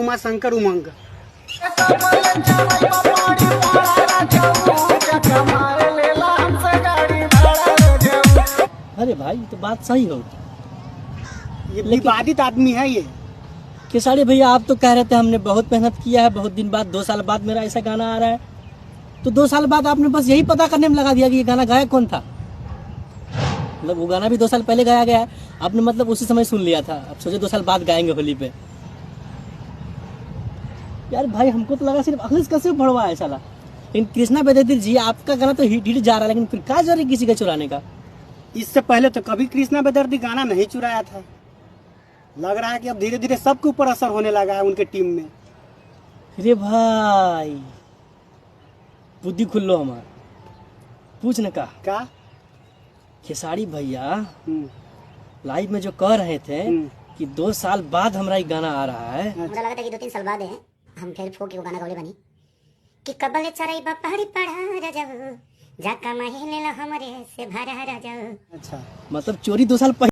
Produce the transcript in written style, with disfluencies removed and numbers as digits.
उमा शंकर उमंग। अरे भाई तो बात सही हो, ये विवादित आदमी है ये। केसारी भैया आप तो कह रहे थे हमने बहुत मेहनत किया है, बहुत दिन बाद 2 साल बाद मेरा ऐसा गाना आ रहा है, तो 2 साल बाद आपने बस यही पता करने में लगा दिया कि ये गाना गाया कौन था। मतलब वो गाना भी 2 साल पहले गाया गया है, आपने मतलब उसी समय सुन लिया था, अब सोचे 2 साल बाद गाएंगे होली पे। यार भाई हमको तो लगा सिर्फ अखिलेश कश्यप भड़वा है साला, लेकिन कृष्णा बेदर्जी जी आपका गाना तो हिट जा रहा है, लेकिन फिर क्या जरूरी किसी का चुराने का। इससे पहले तो कभी कृष्णा बेदर्जी गाना नहीं चुराया था। लग रहा है कि अब धीरे धीरे सबके ऊपर असर होने लगा है उनके टीम में। अरे भाई बुद्धि खुल लो हमार, पूछ न का क्या? खेसारी भैया लाइव में जो कह रहे थे कि 2 साल बाद हमारा ये गाना आ रहा है, मुझे लगा था कि 2-3 साल बाद है हम फिर फोक गाना गौले बनी कि कबल चराई बपहरी पढ़ा राजा जाका महीने ला हमरे से भरा राजा। अच्छा मतलब चोरी 2 साल पहले